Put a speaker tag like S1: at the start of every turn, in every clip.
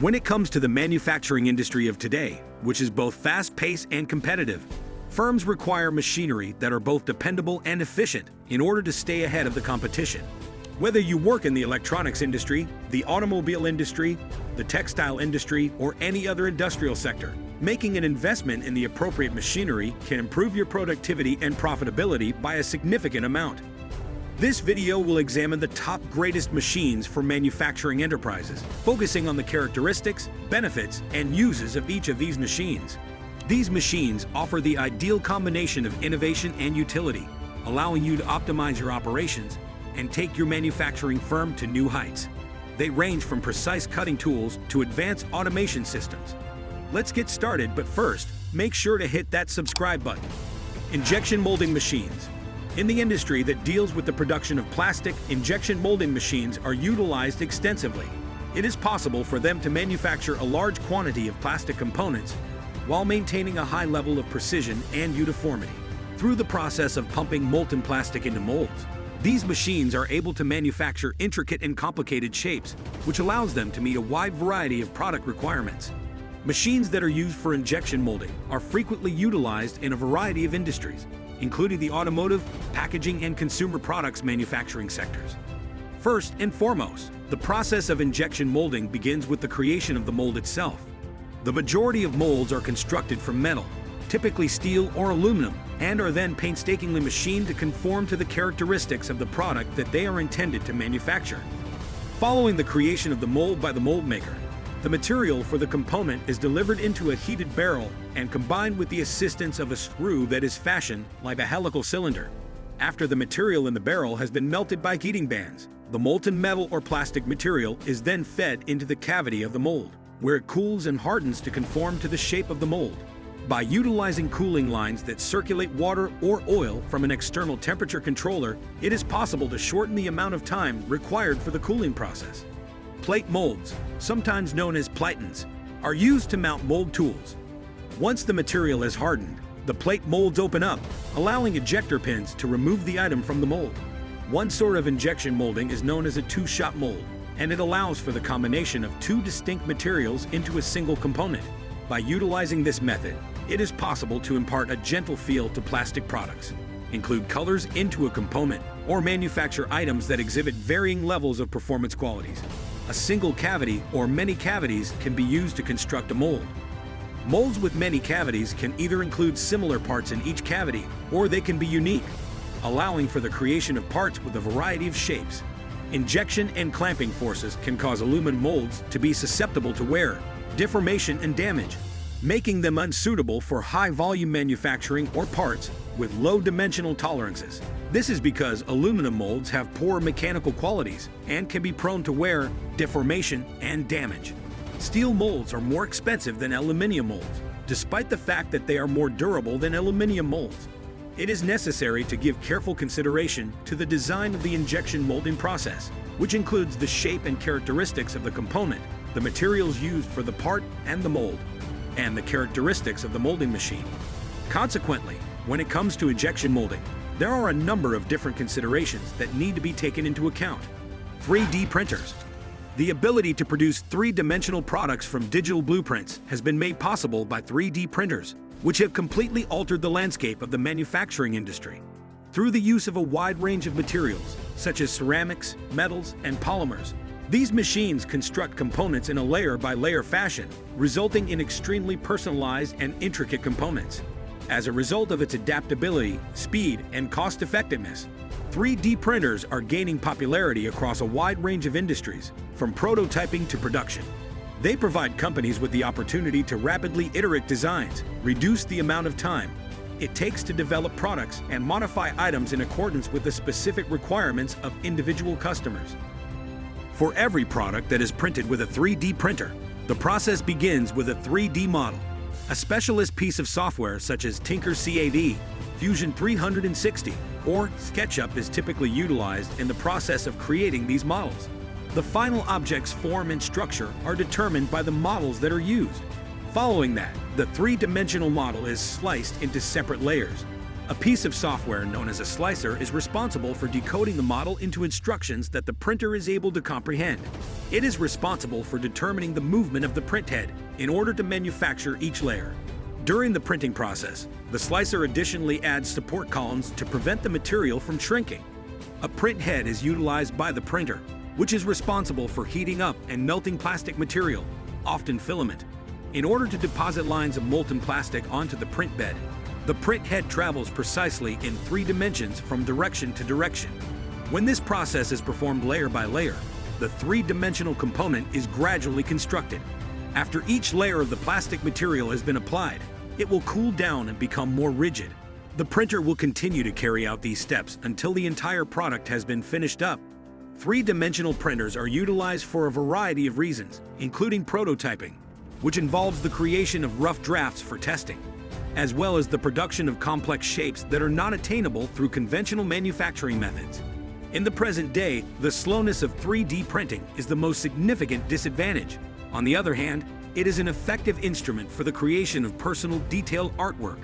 S1: When it comes to the manufacturing industry of today, which is both fast-paced and competitive, firms require machinery that are both dependable and efficient in order to stay ahead of the competition. Whether you work in the electronics industry, the automobile industry, the textile industry, or any other industrial sector, making an investment in the appropriate machinery can improve your productivity and profitability by a significant amount. This video will examine the top greatest machines for manufacturing enterprises, focusing on the characteristics, benefits, and uses of each of these machines. These machines offer the ideal combination of innovation and utility, allowing you to optimize your operations and take your manufacturing firm to new heights. They range from precise cutting tools to advanced automation systems. Let's get started, but first, make sure to hit that subscribe button. Injection molding machines. In the industry that deals with the production of plastic, injection molding machines are utilized extensively. It is possible for them to manufacture a large quantity of plastic components while maintaining a high level of precision and uniformity. Through the process of pumping molten plastic into molds, these machines are able to manufacture intricate and complicated shapes, which allows them to meet a wide variety of product requirements. Machines that are used for injection molding are frequently utilized in a variety of industries, including the automotive, packaging, and consumer products manufacturing sectors. First and foremost, the process of injection molding begins with the creation of the mold itself. The majority of molds are constructed from metal, typically steel or aluminum, and are then painstakingly machined to conform to the characteristics of the product that they are intended to manufacture. Following the creation of the mold by the mold maker, the material for the component is delivered into a heated barrel and combined with the assistance of a screw that is fashioned like a helical cylinder. After the material in the barrel has been melted by heating bands, the molten metal or plastic material is then fed into the cavity of the mold, where it cools and hardens to conform to the shape of the mold. By utilizing cooling lines that circulate water or oil from an external temperature controller, it is possible to shorten the amount of time required for the cooling process. Plate molds, sometimes known as plitons, are used to mount mold tools. Once the material is hardened, the plate molds open up, allowing ejector pins to remove the item from the mold. One sort of injection molding is known as a two-shot mold, and it allows for the combination of two distinct materials into a single component. By utilizing this method, it is possible to impart a gentle feel to plastic products, include colors into a component, or manufacture items that exhibit varying levels of performance qualities. A single cavity or many cavities can be used to construct a mold. Molds with many cavities can either include similar parts in each cavity, or they can be unique, allowing for the creation of parts with a variety of shapes. Injection and clamping forces can cause aluminum molds to be susceptible to wear, deformation, and damage, making them unsuitable for high-volume manufacturing or parts with low dimensional tolerances. This is because aluminum molds have poor mechanical qualities and can be prone to wear, deformation, and damage. Steel molds are more expensive than aluminum molds, despite the fact that they are more durable than aluminum molds. It is necessary to give careful consideration to the design of the injection molding process, which includes the shape and characteristics of the component, the materials used for the part and the mold, and the characteristics of the molding machine. Consequently, when it comes to injection molding, there are a number of different considerations that need to be taken into account. 3D printers. The ability to produce three-dimensional products from digital blueprints has been made possible by 3D printers, which have completely altered the landscape of the manufacturing industry. Through the use of a wide range of materials, such as ceramics, metals, and polymers, these machines construct components in a layer-by-layer fashion, resulting in extremely personalized and intricate components. As a result of its adaptability, speed, and cost-effectiveness, 3D printers are gaining popularity across a wide range of industries, from prototyping to production. They provide companies with the opportunity to rapidly iterate designs, reduce the amount of time it takes to develop products, and modify items in accordance with the specific requirements of individual customers. For every product that is printed with a 3D printer, the process begins with a 3D model. A specialist piece of software such as Tinker CAD, Fusion 360, or SketchUp is typically utilized in the process of creating these models. The final object's form and structure are determined by the models that are used. Following that, the three-dimensional model is sliced into separate layers. A piece of software known as a slicer is responsible for decoding the model into instructions that the printer is able to comprehend. It is responsible for determining the movement of the print head in order to manufacture each layer. During the printing process, the slicer additionally adds support columns to prevent the material from shrinking. A print head is utilized by the printer, which is responsible for heating up and melting plastic material, often filament, in order to deposit lines of molten plastic onto the print bed. The print head travels precisely in 3 dimensions from direction to direction. When this process is performed layer by layer, the 3-dimensional component is gradually constructed. After each layer of the plastic material has been applied, it will cool down and become more rigid. The printer will continue to carry out these steps until the entire product has been finished up. 3-dimensional printers are utilized for a variety of reasons, including prototyping, which involves the creation of rough drafts for testing, as well as the production of complex shapes that are not attainable through conventional manufacturing methods. In the present day, the slowness of 3D printing is the most significant disadvantage. On the other hand, it is an effective instrument for the creation of personal, detailed artwork.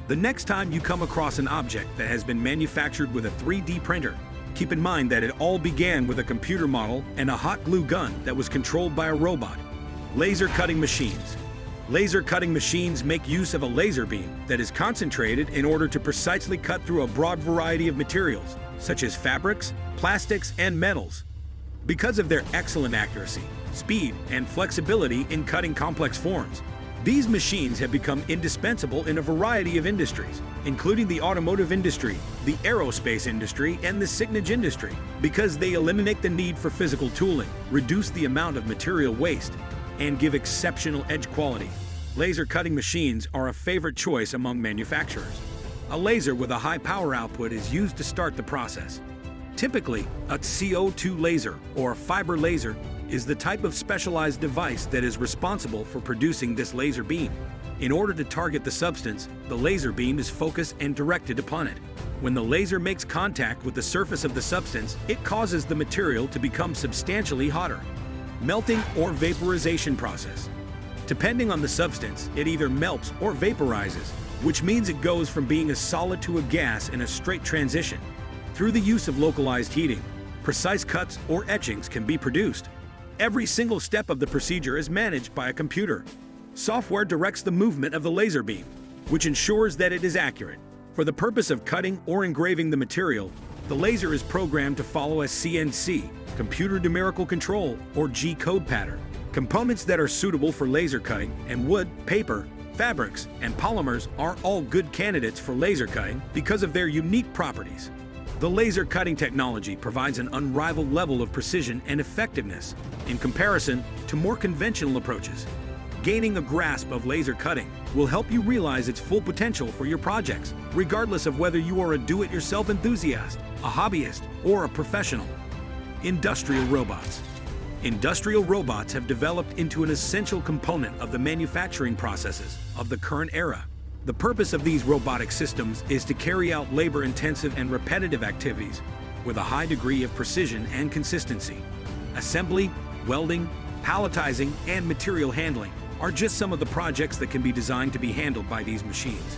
S1: The next time you come across an object that has been manufactured with a 3D printer, keep in mind that it all began with a computer model and a hot glue gun that was controlled by a robot. Laser cutting machines. Laser cutting machines make use of a laser beam that is concentrated in order to precisely cut through a broad variety of materials, such as fabrics, plastics, and metals. Because of their excellent accuracy, speed, and flexibility in cutting complex forms, these machines have become indispensable in a variety of industries, including the automotive industry, the aerospace industry, and the signage industry, because they eliminate the need for physical tooling, reduce the amount of material waste, and give exceptional edge quality. Laser cutting machines are a favorite choice among manufacturers. A laser with a high power output is used to start the process. Typically, a CO2 laser or fiber laser is the type of specialized device that is responsible for producing this laser beam. In order to target the substance, the laser beam is focused and directed upon it. When the laser makes contact with the surface of the substance, it causes the material to become substantially hotter. Melting or vaporization process. Depending on the substance, it either melts or vaporizes, which means it goes from being a solid to a gas in a straight transition. Through the use of localized heating, precise cuts or etchings can be produced. Every single step of the procedure is managed by a computer. Software directs the movement of the laser beam, which ensures that it is accurate. For the purpose of cutting or engraving the material, the laser is programmed to follow a CNC, computer numerical control, or G-code pattern. Components that are suitable for laser cutting and wood, paper, fabrics, and polymers are all good candidates for laser cutting because of their unique properties. The laser cutting technology provides an unrivaled level of precision and effectiveness in comparison to more conventional approaches. Gaining a grasp of laser cutting will help you realize its full potential for your projects, regardless of whether you are a do-it-yourself enthusiast, a hobbyist, or a professional. Industrial robots. Industrial robots have developed into an essential component of the manufacturing processes of the current era. The purpose of these robotic systems is to carry out labor-intensive and repetitive activities with a high degree of precision and consistency. Assembly, welding, palletizing, and material handling are just some of the projects that can be designed to be handled by these machines.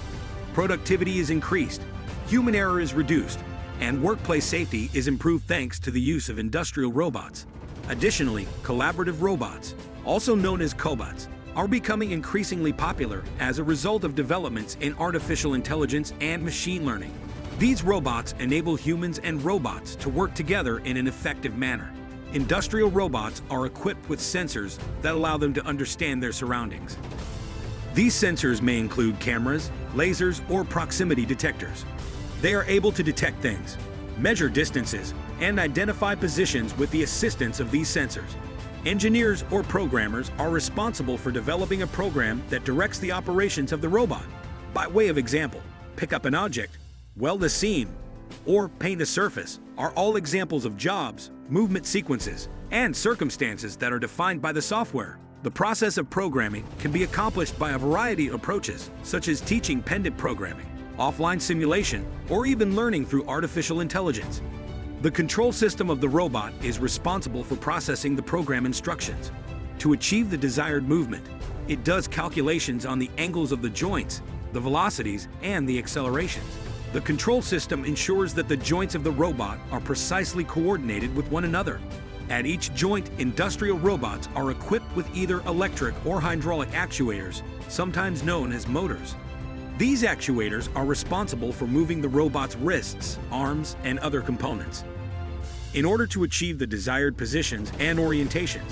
S1: Productivity is increased, human error is reduced, and workplace safety is improved thanks to the use of industrial robots. Additionally, collaborative robots, also known as cobots, are becoming increasingly popular as a result of developments in artificial intelligence and machine learning. These robots enable humans and robots to work together in an effective manner. Industrial robots are equipped with sensors that allow them to understand their surroundings. These sensors may include cameras, lasers, or proximity detectors. They are able to detect things, measure distances, and identify positions with the assistance of these sensors. Engineers or programmers are responsible for developing a program that directs the operations of the robot. By way of example, pick up an object, weld a seam, or paint a surface are all examples of jobs, movement sequences, and circumstances that are defined by the software. The process of programming can be accomplished by a variety of approaches, such as teaching pendant programming, offline simulation, or even learning through artificial intelligence. The control system of the robot is responsible for processing the program instructions. To achieve the desired movement, it does calculations on the angles of the joints, the velocities, and the accelerations. The control system ensures that the joints of the robot are precisely coordinated with one another. At each joint, industrial robots are equipped with either electric or hydraulic actuators, sometimes known as motors. These actuators are responsible for moving the robot's wrists, arms, and other components. In order to achieve the desired positions and orientations,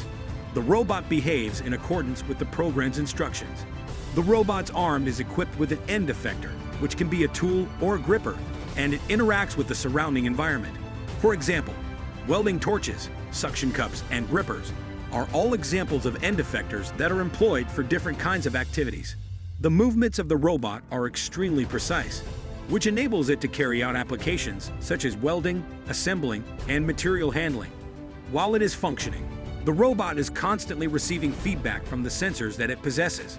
S1: the robot behaves in accordance with the program's instructions. The robot's arm is equipped with an end effector, which can be a tool or a gripper, and it interacts with the surrounding environment. For example, welding torches, suction cups, and grippers are all examples of end effectors that are employed for different kinds of activities. The movements of the robot are extremely precise, which enables it to carry out applications such as welding, assembling, and material handling. While it is functioning, the robot is constantly receiving feedback from the sensors that it possesses.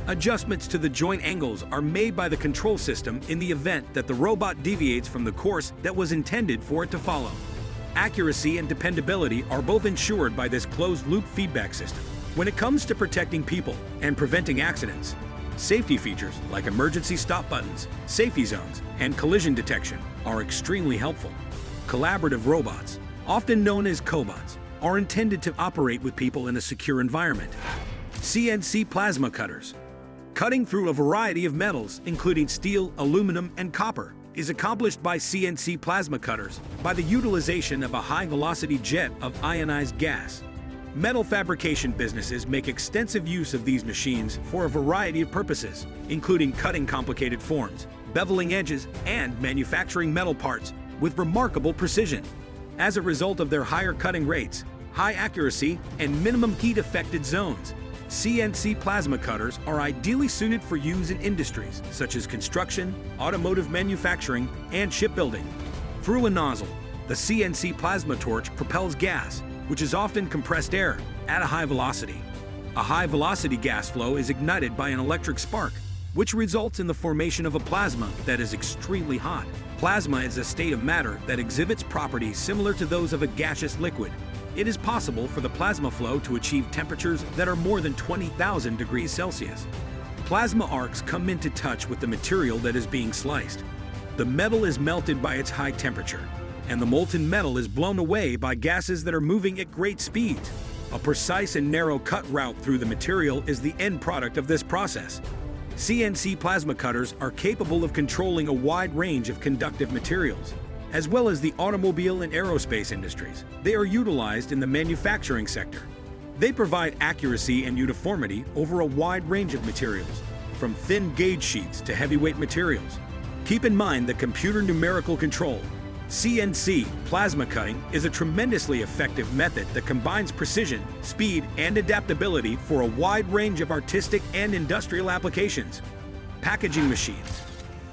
S1: Adjustments to the joint angles are made by the control system in the event that the robot deviates from the course that was intended for it to follow. Accuracy and dependability are both ensured by this closed-loop feedback system. When it comes to protecting people and preventing accidents, safety features like emergency stop buttons, safety zones, and collision detection are extremely helpful. Collaborative robots, often known as cobots, are intended to operate with people in a secure environment. CNC plasma cutters. Cutting through a variety of metals, including steel, aluminum, and copper, is accomplished by CNC plasma cutters by the utilization of a high-velocity jet of ionized gas. Metal fabrication businesses make extensive use of these machines for a variety of purposes, including cutting complicated forms, beveling edges, and manufacturing metal parts with remarkable precision. As a result of their higher cutting rates, high accuracy, and minimum heat-affected zones, CNC plasma cutters are ideally suited for use in industries such as construction, automotive manufacturing, and shipbuilding. Through a nozzle, the CNC plasma torch propels gas, which is often compressed air, at a high velocity. A high-velocity gas flow is ignited by an electric spark, which results in the formation of a plasma that is extremely hot. Plasma is a state of matter that exhibits properties similar to those of a gaseous liquid. It is possible for the plasma flow to achieve temperatures that are more than 20,000 degrees Celsius. Plasma arcs come into touch with the material that is being sliced. The metal is melted by its high temperature, and the molten metal is blown away by gases that are moving at great speeds. A precise and narrow cut route through the material is the end product of this process. CNC plasma cutters are capable of controlling a wide range of conductive materials, as well as the automobile and aerospace industries. They are utilized in the manufacturing sector. They provide accuracy and uniformity over a wide range of materials, from thin gauge sheets to heavyweight materials. Keep in mind that computer numerical control, CNC plasma cutting, is a tremendously effective method that combines precision, speed, and adaptability for a wide range of artistic and industrial applications. Packaging machines.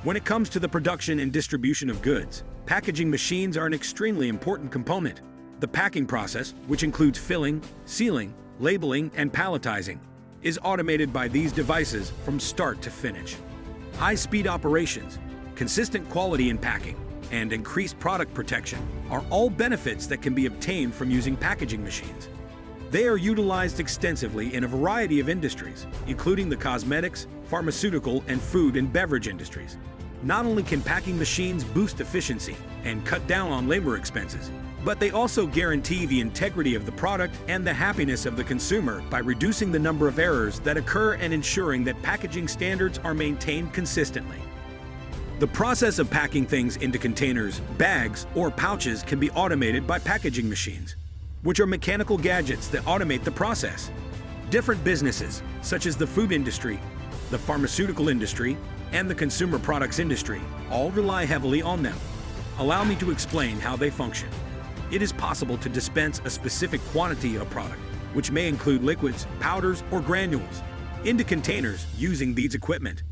S1: When it comes to the production and distribution of goods, packaging machines are an extremely important component. The packing process, which includes filling, sealing, labeling, and palletizing, is automated by these devices from start to finish. High-speed operations, consistent quality in packing, and increased product protection are all benefits that can be obtained from using packaging machines. They are utilized extensively in a variety of industries, including the cosmetics, pharmaceutical, and food and beverage industries. Not only can packing machines boost efficiency and cut down on labor expenses, but they also guarantee the integrity of the product and the happiness of the consumer by reducing the number of errors that occur and ensuring that packaging standards are maintained consistently. The process of packing things into containers, bags, or pouches can be automated by packaging machines, which are mechanical gadgets that automate the process. Different businesses, such as the food industry, the pharmaceutical industry, and the consumer products industry, all rely heavily on them. Allow me to explain how they function. It is possible to dispense a specific quantity of product, which may include liquids, powders, or granules, into containers using these equipment.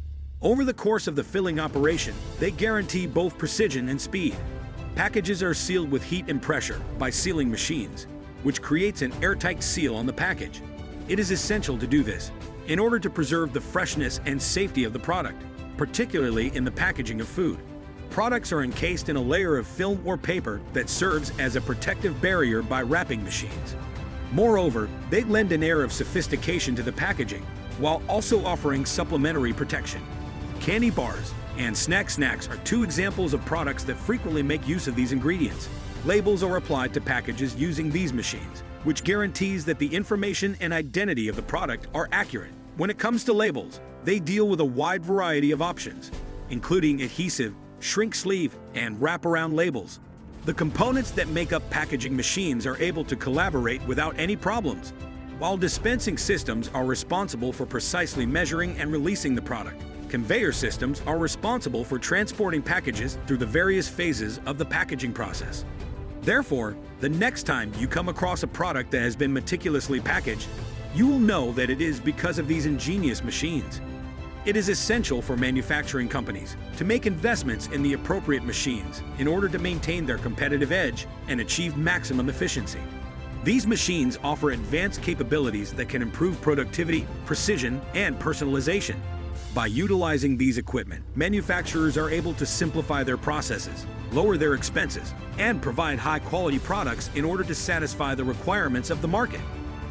S1: Over the course of the filling operation, they guarantee both precision and speed. Packages are sealed with heat and pressure by sealing machines, which creates an airtight seal on the package. It is essential to do this in order to preserve the freshness and safety of the product, particularly in the packaging of food. Products are encased in a layer of film or paper that serves as a protective barrier by wrapping machines. Moreover, they lend an air of sophistication to the packaging, while also offering supplementary protection. Candy bars, and snack snacks are two examples of products that frequently make use of these ingredients. Labels are applied to packages using these machines, which guarantees that the information and identity of the product are accurate. When it comes to labels, they deal with a wide variety of options, including adhesive, shrink sleeve, and wraparound labels. The components that make up packaging machines are able to collaborate without any problems, while dispensing systems are responsible for precisely measuring and releasing the product. Conveyor systems are responsible for transporting packages through the various phases of the packaging process. Therefore, the next time you come across a product that has been meticulously packaged, you will know that it is because of these ingenious machines. It is essential for manufacturing companies to make investments in the appropriate machines in order to maintain their competitive edge and achieve maximum efficiency. These machines offer advanced capabilities that can improve productivity, precision, and personalization. By utilizing these equipment, manufacturers are able to simplify their processes, lower their expenses, and provide high-quality products in order to satisfy the requirements of the market.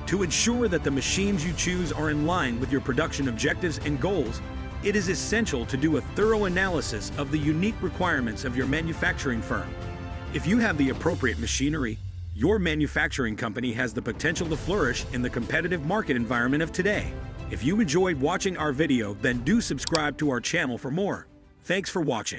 S1: To ensure that the machines you choose are in line with your production objectives and goals, it is essential to do a thorough analysis of the unique requirements of your manufacturing firm. If you have the appropriate machinery, your manufacturing company has the potential to flourish in the competitive market environment of today. If you enjoyed watching our video, then do subscribe to our channel for more. Thanks for watching.